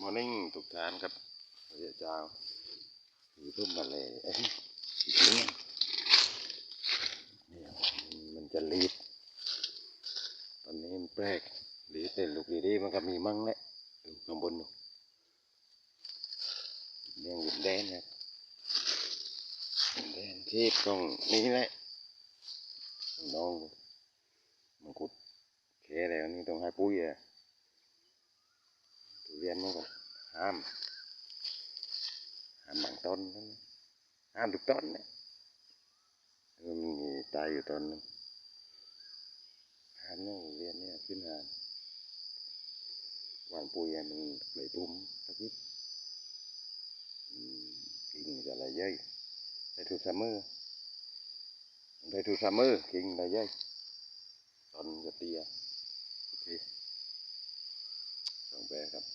morning ทุกท่านครับเดี๋ยวเจ้าอยู่ทุ่มมาเลยเนี่ยมันจะรีบตอนนี้มันแปลกรีบแต่ลูกดีๆมันก็มีมั่งแหละลูกข้างบนเลี้ยงหยุดแดนนะแดนที่ตรงนี้แหละน้องมันขุดแค่แล้วนี่ต้องให้ปุ๋ยอ่ะทุเรียนมันก็ห้ามบางต้นห้ามทุกต้นนะมันมีตายอยู่ต้นนึงห้ามเนี่ยเรียนเนี่ยขึ้นหาหวานปุ๋ยมันไม่ตุ้มตะกี้กิ่งจะอะไรเย้ยได้ทุกซัมเมอร์กิ่งอะไรเย้ยต้นจะเตี้ยโอเคสองแบบครับ